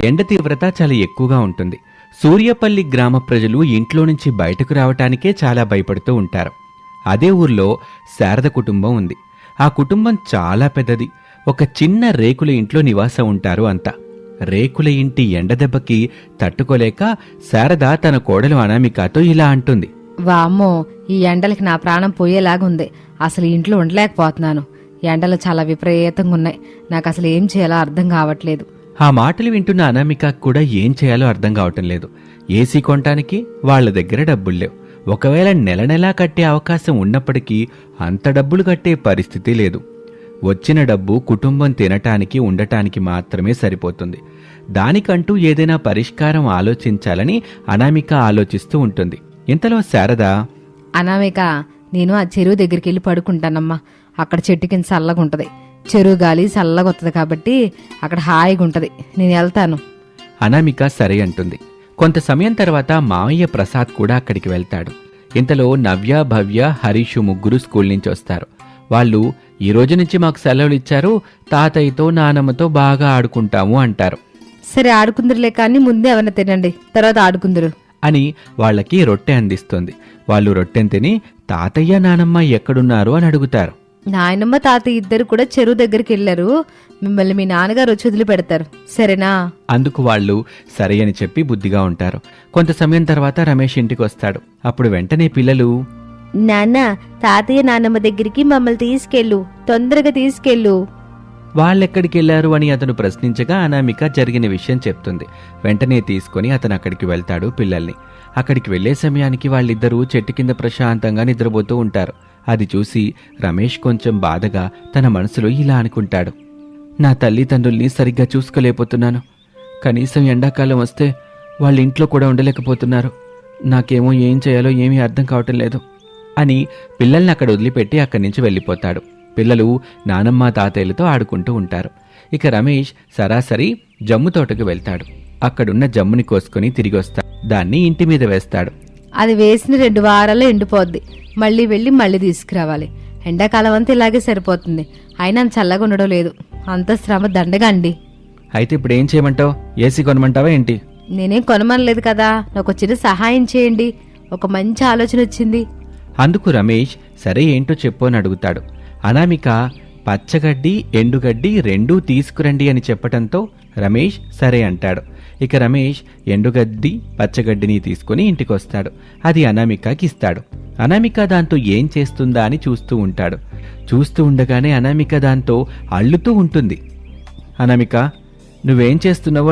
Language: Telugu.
ఎండ తీవ్రత చాలా ఎక్కువగా ఉంటుంది. సూర్యపల్లి గ్రామ ప్రజలు ఇంట్లో నుంచి బయటకు రావటానికే చాలా భయపడుతూ ఉంటారు. అదే ఊర్లో శారద కుటుంబం ఉంది. ఆ కుటుంబం చాలా పెద్దది. ఒక చిన్న రేకుల ఇంట్లో నివాసం ఉంటారు అంతా. రేకుల ఇంటి ఎండదెబ్బకి తట్టుకోలేక శారద తన కోడలు అనామికతో ఇలా అంటుంది. వామ్మో, ఈ ఎండలకి నా ప్రాణం పోయేలాగుంది. అసలు ఇంట్లో ఉండలేకపోతున్నాను. ఎండలు చాలా విపరీతంగా ఉన్నాయి. నాకు అసలు ఏం చేయాలో అర్థం కావట్లేదు. ఆ మాటలు వింటున్న అనామిక కూడా ఏం చేయాలో అర్థం కావటం లేదు. ఏసీ కొనటానికి వాళ్ల దగ్గర డబ్బుల్లేవు. ఒకవేళ నెల నెలా కట్టే అవకాశం ఉన్నప్పటికీ అంత డబ్బులు కట్టే పరిస్థితి లేదు. వచ్చిన డబ్బు కుటుంబం తినటానికి ఉండటానికి మాత్రమే సరిపోతుంది. దానికంటూ ఏదైనా పరిష్కారం ఆలోచించాలని అనామిక ఆలోచిస్తూ ఉంటుంది. ఇంతలో శారద, అనామిక, నేను ఆ చెరువు దగ్గరికి వెళ్ళి పడుకుంటానమ్మా. అక్కడ చెట్టు కింద చల్లగా ఉంటది. చెరువు గాలి చల్లగా వస్తుంది కాబట్టి అక్కడ హాయిగా ఉంటది. నేను వెళ్తాను. అనామిక సరే అంటుంది. కొంత సమయం తర్వాత మామయ్య ప్రసాద్ కూడా అక్కడికి వెళ్తాడు. ఇంతలో నవ్య, భవ్య, హరీషు ముగ్గురు స్కూల్ నుంచి వస్తారు. వాళ్ళు ఈ రోజు నుంచి మాకు సెలవులు ఇచ్చారు, తాతయ్యతో నానమ్మతో బాగా ఆడుకుంటాము అంటారు. సరే, ఆడుకుందరులే కానీ ముందే ఏమన్నా తినండి, తర్వాత ఆడుకుందరు అని వాళ్ళకి రొట్టె అందిస్తుంది. వాళ్ళు రొట్టెని తిని తాతయ్య నానమ్మ ఎక్కడున్నారు అని అడుగుతారు. నాయనమ్మ తాతయ్య ఇద్దరు కూడా చెరువు దగ్గరికి వెళ్ళారు. మిమ్మల్ని మీ నాన్నగారు వచ్చి వదిలి పెడతారు, సరేనా? అందుకు వాళ్ళు సరే అని చెప్పి బుద్ధిగా ఉంటారు. కొంత సమయం తర్వాత రమేష్ ఇంటికి వస్తాడు. అప్పుడు వెంటనే పిల్లలు, నాన్న, తాతయ్య నాన్నమ్మ దగ్గరికి మమ్మల్ని తీసుకెళ్ళు, తొందరగా తీసుకెళ్ళు. వాళ్ళెక్కడికి వెళ్లారు అని అతను ప్రశ్నించగా అనామిక జరిగిన విషయం చెప్తుంది. వెంటనే తీసుకుని అతను అక్కడికి వెళ్తాడు పిల్లల్ని. అక్కడికి వెళ్లే సమయానికి వాళ్ళిద్దరూ చెట్టు కింద ప్రశాంతంగా నిద్రపోతూ ఉంటారు. అది చూసి రమేష్ కొంచెం బాధగా తన మనసులో ఇలా అనుకుంటాడు. నా తల్లిదండ్రుల్ని సరిగ్గా చూసుకోలేకపోతున్నాను. కనీసం ఎండాకాలం వస్తే వాళ్ళ ఇంట్లో కూడా ఉండలేకపోతున్నారు. నాకేమో ఏం చేయాలో ఏమీ అర్థం కావటం లేదు అని పిల్లల్ని అక్కడ వదిలిపెట్టి అక్కడి నుంచి వెళ్ళిపోతాడు. పిల్లలు నానమ్మ తాతయ్యలతో ఆడుకుంటూ ఉంటారు. ఇక రమేష్ సరాసరి జమ్ము తోటకు వెళ్తాడు. అక్కడున్న జమ్ముని కోసుకుని తిరిగి వస్తాడు. దాన్ని ఇంటి మీద వేస్తాడు. అది వేసిన 2 వారాల్లో ఎండిపోద్ది. మళ్ళీ వెళ్ళి మళ్ళీ తీసుకురావాలి. ఎండాకాలం అంతా ఇలాగే సరిపోతుంది. అయినా చల్లగా ఉండడం లేదు. అంత శ్రమ దండగా అండి. అయితే ఇప్పుడు ఏం చేయమంటావు? ఏసీ కొనమంటావా ఏంటి? నేనేం కొనమనలేదు కదా, నాకు చిన్న సహాయం చేయండి. ఒక మంచి ఆలోచన వచ్చింది. అందుకు రమేష్ సరే ఏంటో చెప్పు అని అడుగుతాడు. అనామిక పచ్చగడ్డి, ఎండుగడ్డి రెండూ తీసుకురండి అని చెప్పటంతో రమేష్ సరే అంటాడు. ఇక రమేష్ ఎండుగడ్డి, పచ్చగడ్డిని తీసుకుని ఇంటికొస్తాడు. అది అనామికకి ఇస్తాడు. అనామిక దాంతో ఏం చేస్తుందా అని చూస్తూ ఉంటాడు. చూస్తూ ఉండగానే అనామిక దాంతో అల్లుతూ ఉంటుంది. అనామిక, నువ్వేం చేస్తున్నావో